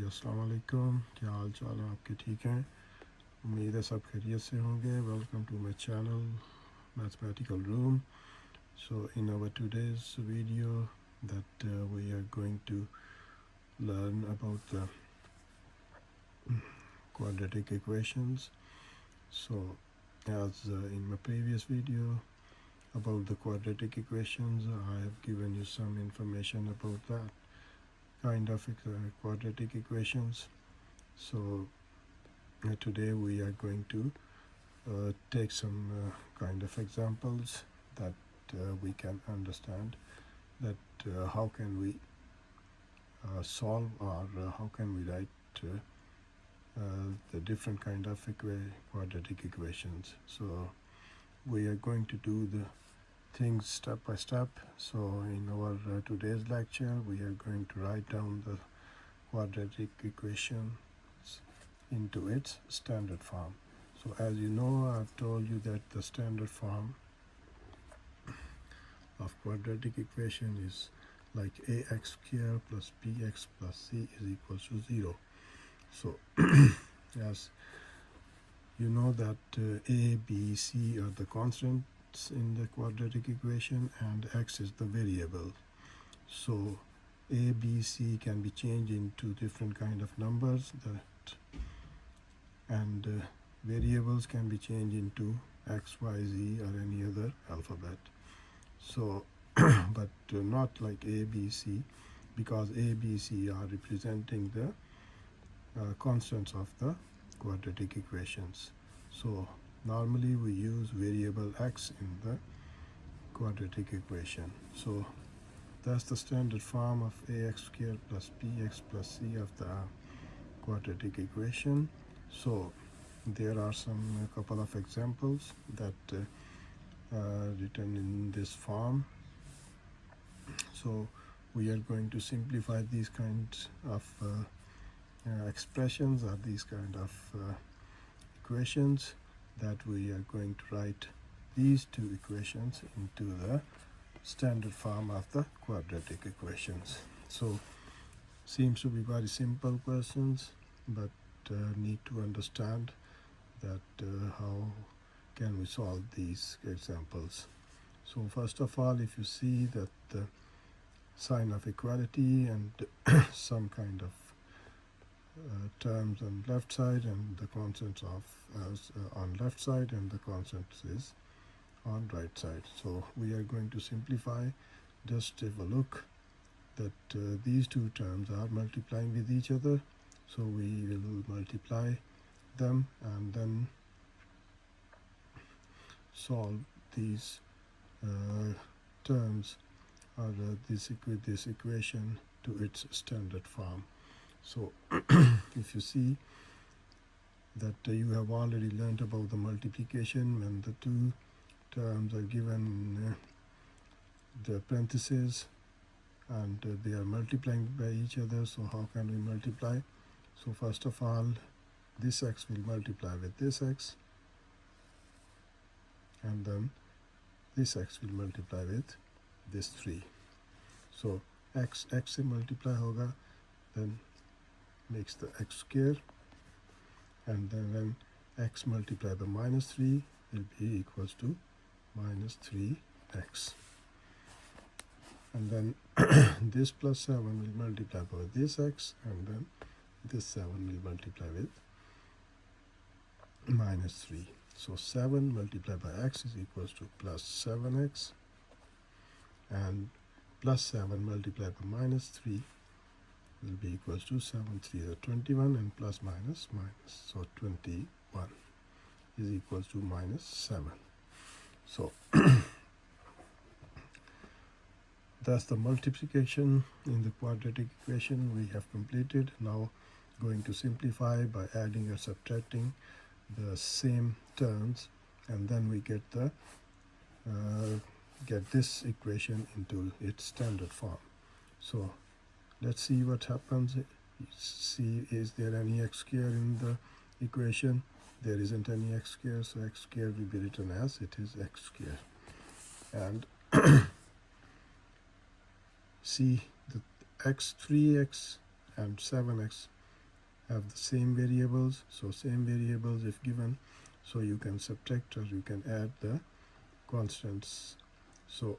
अस्सलाम वालेकुम, क्या हाल चाल है आपके? ठीक हैं, उम्मीद है सब खैरियत से होंगे। Welcome to my channel mathematical room. So in our today's video that we are going to learn about the quadratic equations. So as in my previous video about the quadratic equations, I have given you some information about that kind of quadratic equations. So today we are going to take some kind of examples that we can understand that how can we solve or how can we write the different kind of quadratic equations. So we are going to do the things step by step. So in our today's lecture we are going to write down the quadratic equations into its standard form. So as you know, I've told you that the standard form of quadratic equation is like ax square plus bx plus c is equals to 0. So as you know that a, b, c are the constants in the quadratic equation and x is the variable. So a, b, c can be changed into different kind of numbers and variables can be changed into x, y, z or any other alphabet. So but not like a, b, c, because a, b, c are representing the constants of the quadratic equations. So normally we use variable x in the quadratic equation. So that's the standard form of ax squared plus bx plus c of the quadratic equation. So there are some couple of examples that written in this form. So we are going to simplify these kinds of expressions or these kind of equations, that we are going to write these two equations into the standard form of the quadratic equations. So seems to be very simple questions, but need to understand that how can we solve these examples. So first of all, if you see that the sign of equality and some kind of terms on left side and the constants of on left side and the constants is on right side. So we are going to simplify. Just have a look that these two terms are multiplying with each other, so we will multiply them and then solve these terms or this equation to its standard form. So if you see that you have already learned about the multiplication when the two terms are given the parentheses and they are multiplying by each other. So how can we multiply? So first of all, this x will multiply with this x, and then this x will multiply with this 3. So x से multiply होगा, then makes the x square, and then when x multiplied by minus 3 will be equals to minus 3x. And then this plus 7 will multiply by this x, and then this 7 will multiply with minus 3. So 7 multiplied by x is equals to plus 7x, and plus 7 multiplied by minus 3 will be equals to 7 3 is 21, and plus minus minus. So 21 is equals to minus 7. So that's the multiplication in the quadratic equation we have completed. Now going to simplify by adding or subtracting the same terms, and then we get the get this equation into its standard form. So let's see what happens. See, is there any x square in the equation? There isn't any x square, so x square will be written as it is x square. And see the x, 3x and 7x have the same variables. So same variables if given, so you can subtract or you can add the constants. So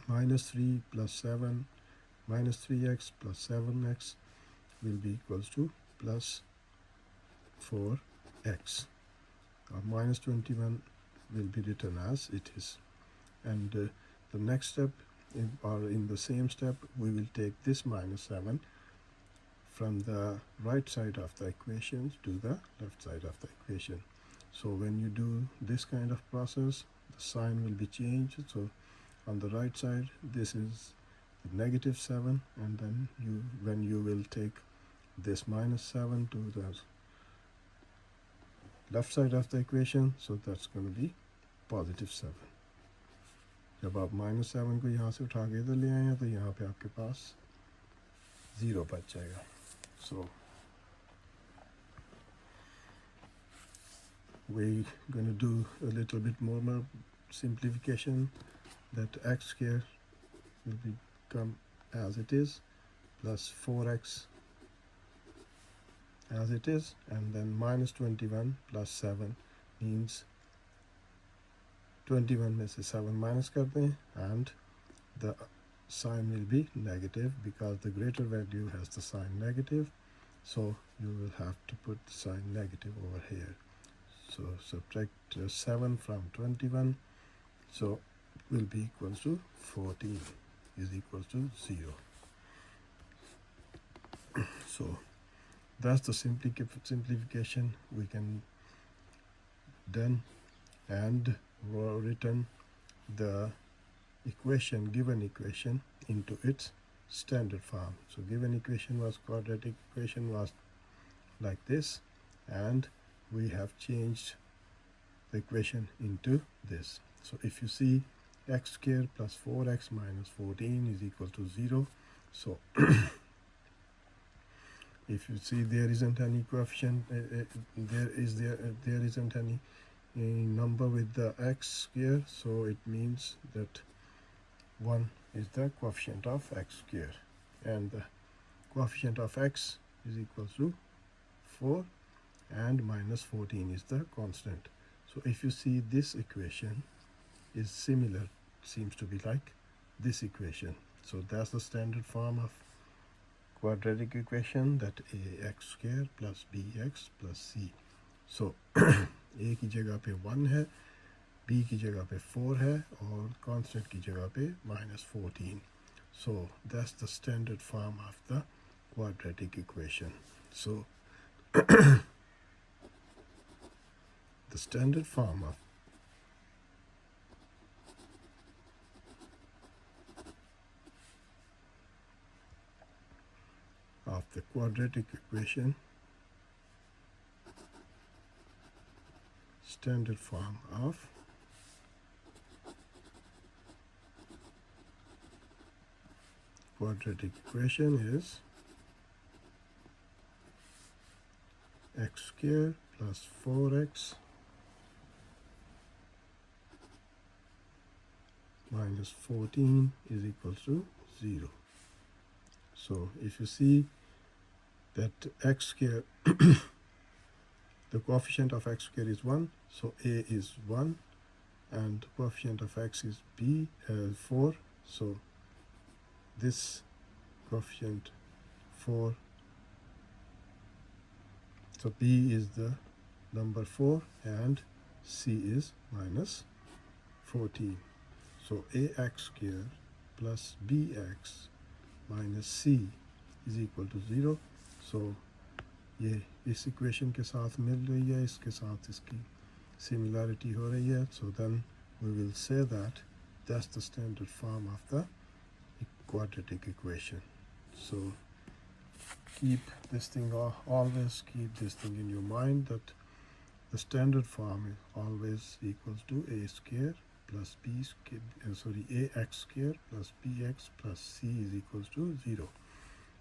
minus 3 plus 7 minus 3x plus 7x will be equals to plus 4x, or minus 21 will be written as it is. And the next step, in the same step, we will take this minus 7 from the right side of the equation to the left side of the equation. So when you do this kind of process, the sign will be changed. So on the right side, this is the negative 7, and then when you will take this minus 7 to the left side of the equation, so that's going to be positive 7. जब आप minus 7 को यहाँ से उठा के इधर ले आए हैं तो यहाँ पे आपके पास 0 बच जाएगा. So we're going to do a little bit more simplification, that x square will become as it is plus 4x as it is, and then minus 21 plus 7 means 21 में से 7 minus कर दें, and the sign will be negative because the greater value has the sign negative, so you will have to put the sign negative over here. So subtract 7 from 21, so will be equals to 14 is equals to 0. So that's the simplification we can done, and written the equation, given equation, into its standard form. So given equation was quadratic equation was like this, and we have changed the equation into this. So if you see x squared plus 4x minus 14 is equal to 0. So if you see there isn't any coefficient, there isn't any number with the x square, so it means that 1 is the coefficient of x square, and the coefficient of x is equal to 4, and minus 14 is the constant. So if you see this equation is similar, seems to be like this equation. So that's the standard form of quadratic equation, that ax square plus bx plus c. So a की जगह पे 1 है, b की जगह पे 4 है, और constant की जगह पे minus 14. So that's the standard form of the quadratic equation. So the standard form of the quadratic equation, standard form of quadratic equation is x squared plus 4x minus 14 is equal to 0. So if you see that x square, the coefficient of x square is 1, so a is 1, and the coefficient of x is 4, so this coefficient 4, so b is the number 4 and c is minus 14. So ax square plus bx minus c is equal to 0. So ये इस equation के साथ मिल रही है, इसके साथ इसकी similarity हो रही है. So then we will say that that's the standard form of the quadratic equation. So keep this thing, always keep this thing in your mind, that the standard form is always equals to a square plus b square, ax square plus bx plus c is equals to 0.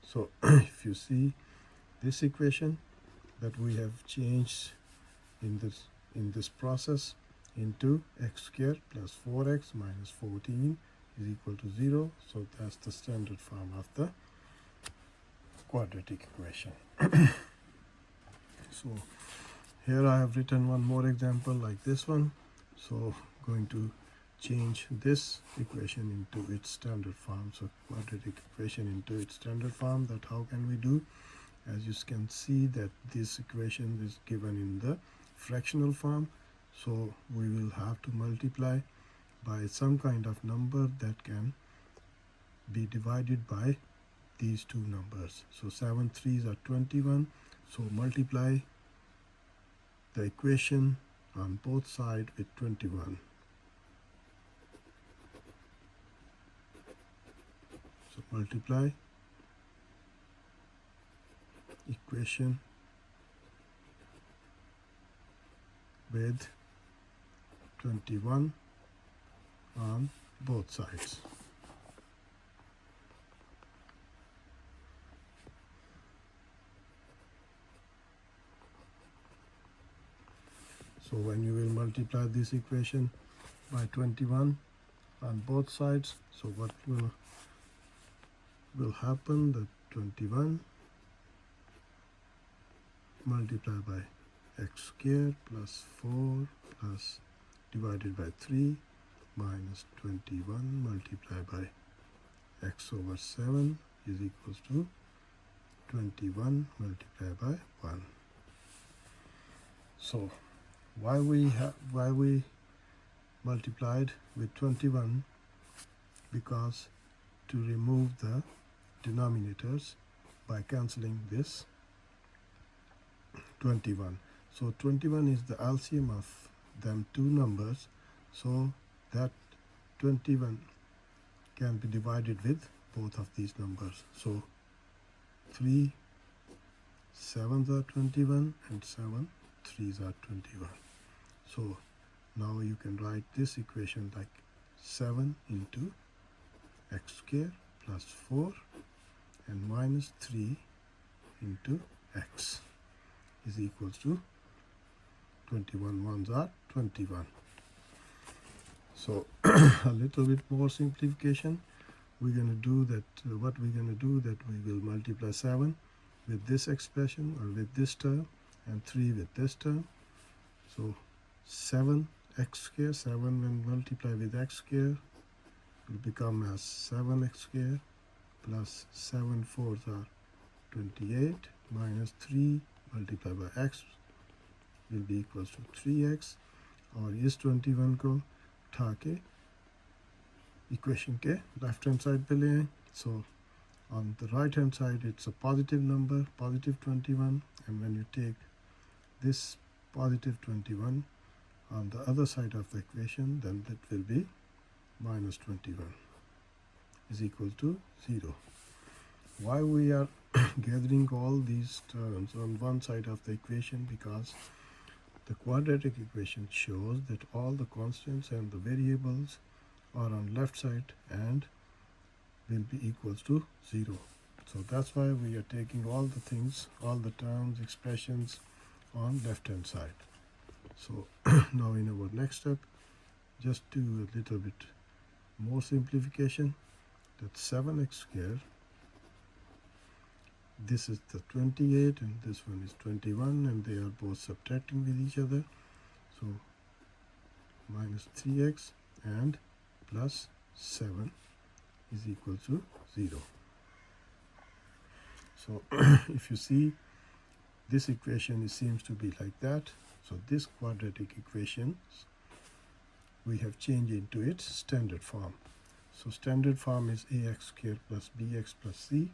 So if you see this equation that we have changed in this process into x squared plus 4x minus 14 is equal to 0. So that's the standard form of the quadratic equation. So here I have written one more example like this one. So going to change this equation into its standard form. So quadratic equation into its standard form. That how can we do? As you can see that this equation is given in the fractional form. So we will have to multiply by some kind of number that can be divided by these two numbers. So 7 3s are 21. So multiply the equation on both sides with 21. So multiply equation with 21 on both sides. So when you will multiply this equation by 21 on both sides, so what will happen? That 21 multiplied by x squared plus 4 plus divided by 3 minus 21 multiplied by x over 7 is equals to 21 multiplied by 1. So why we multiplied with 21? Because to remove the denominators by cancelling this 21. So 21 is the LCM of them two numbers, so that 21 can be divided with both of these numbers. So 3 7s are 21 and 7 3s are 21. So now you can write this equation like 7 into x squared plus 4 and minus 3 into x is equals to 21 ones are 21. So a little bit more simplification. We're going to do that. What we're going to do that we will multiply 7 with this expression or with this term and 3 with this term. So 7 x squared, 7 when multiplied with x squared will become as 7x squared plus 7 4s are 28 minus 3 multiplied by x will be equals to 3x और इस 21 को उठा के equation के left hand side पे ले आए. So on the right hand side it's a positive number, positive 21, and when you take this positive 21 on the other side of the equation, then that will be minus 21 is equal to 0. Why we are gathering all these terms on one side of the equation? Because the quadratic equation shows that all the constants and the variables are on left side and will be equals to 0. So that's why we are taking all the things, all the terms, expressions on left hand side. So now in our next step, just do a little bit more simplification. That 7x squared, this is the 28 and this one is 21, and they are both subtracting with each other. So minus 3x and plus 7 is equal to 0. So if you see, this equation seems to be like that. So this quadratic equation we have changed into its standard form. So standard form is ax squared plus bx plus c.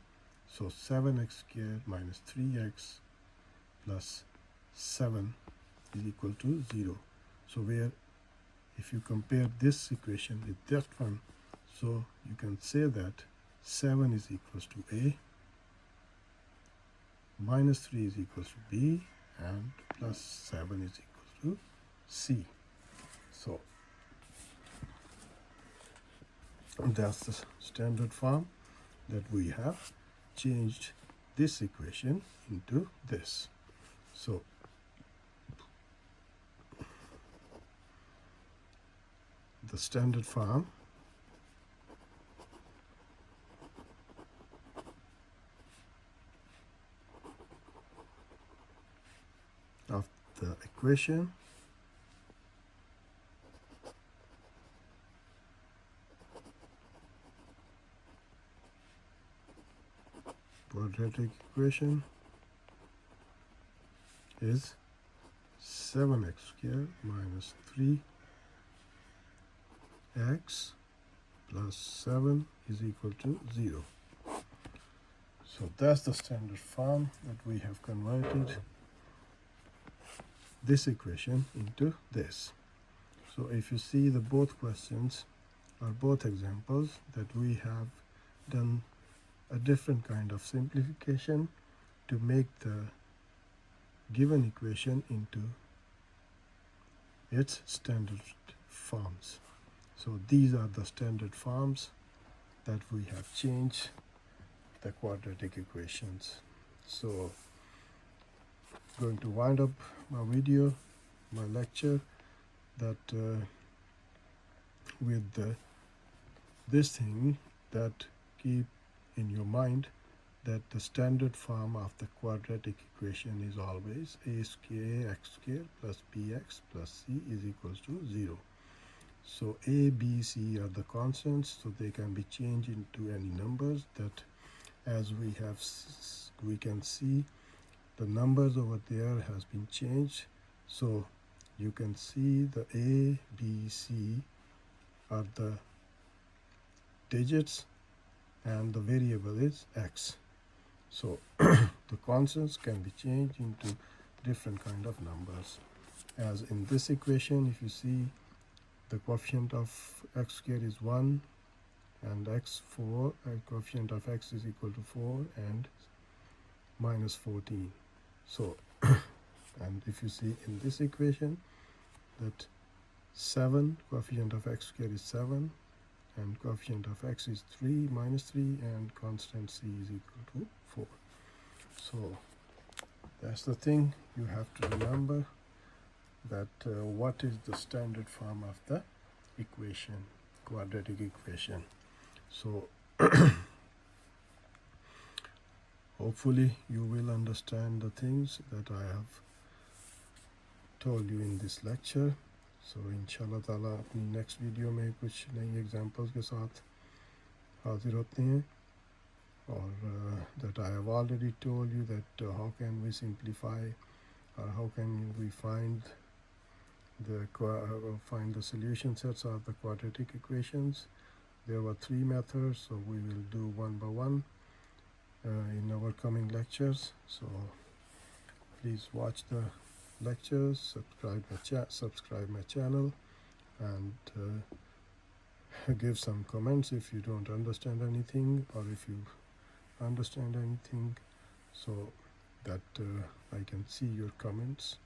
So 7x squared minus 3x plus 7 is equal to 0. So where if you compare this equation with that one, so you can say that 7 is equals to a, minus 3 is equals to b, and plus 7 is equals to c. So that's the standard form that we have changed this equation into this. So the standard form of the equation. Quadratic equation is 7x squared minus 3x plus 7 is equal to 0. So that's the standard form that we have converted this equation into this. So if you see the both questions or both examples, that we have done a different kind of simplification to make the given equation into its standard forms. So these are the standard forms that we have changed the quadratic equations. So going to wind up my video, my lecture, that with this thing, that keep in your mind that the standard form of the quadratic equation is always a square x squared plus bx plus c is equals to 0. So a, b, c are the constants, so they can be changed into any numbers. That as we can see, the numbers over there has been changed. So you can see the a, b, c are the digits and the variable is x. So the constants can be changed into different kind of numbers. As in this equation, if you see, the coefficient of x squared is 1 and x4, and coefficient of x is equal to 4 and minus 14. So and if you see in this equation, that 7, coefficient of x squared is 7 and coefficient of x is 3 minus 3 and constant c is equal to 4. So that's the thing you have to remember, that what is the standard form of the equation, quadratic equation. So hopefully you will understand the things that I have told you in this lecture. So इंशाल्लाह ताला अपनी next video में कुछ नई examples के साथ हाजिर होते हैं. Or that I have already told you that how can we simplify, or how can we find the solution sets of the quadratic equations. There were 3 methods, so we will do one by one in our coming lectures. So please watch the lectures, subscribe my channel, and give some comments if you don't understand anything, or if you understand anything, so that I can see your comments.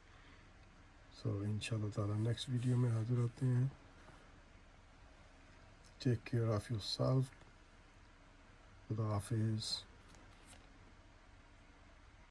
So inshallah ta'ala next video mein hazir hote hain. Take care of yourself. Khuda Hafiz.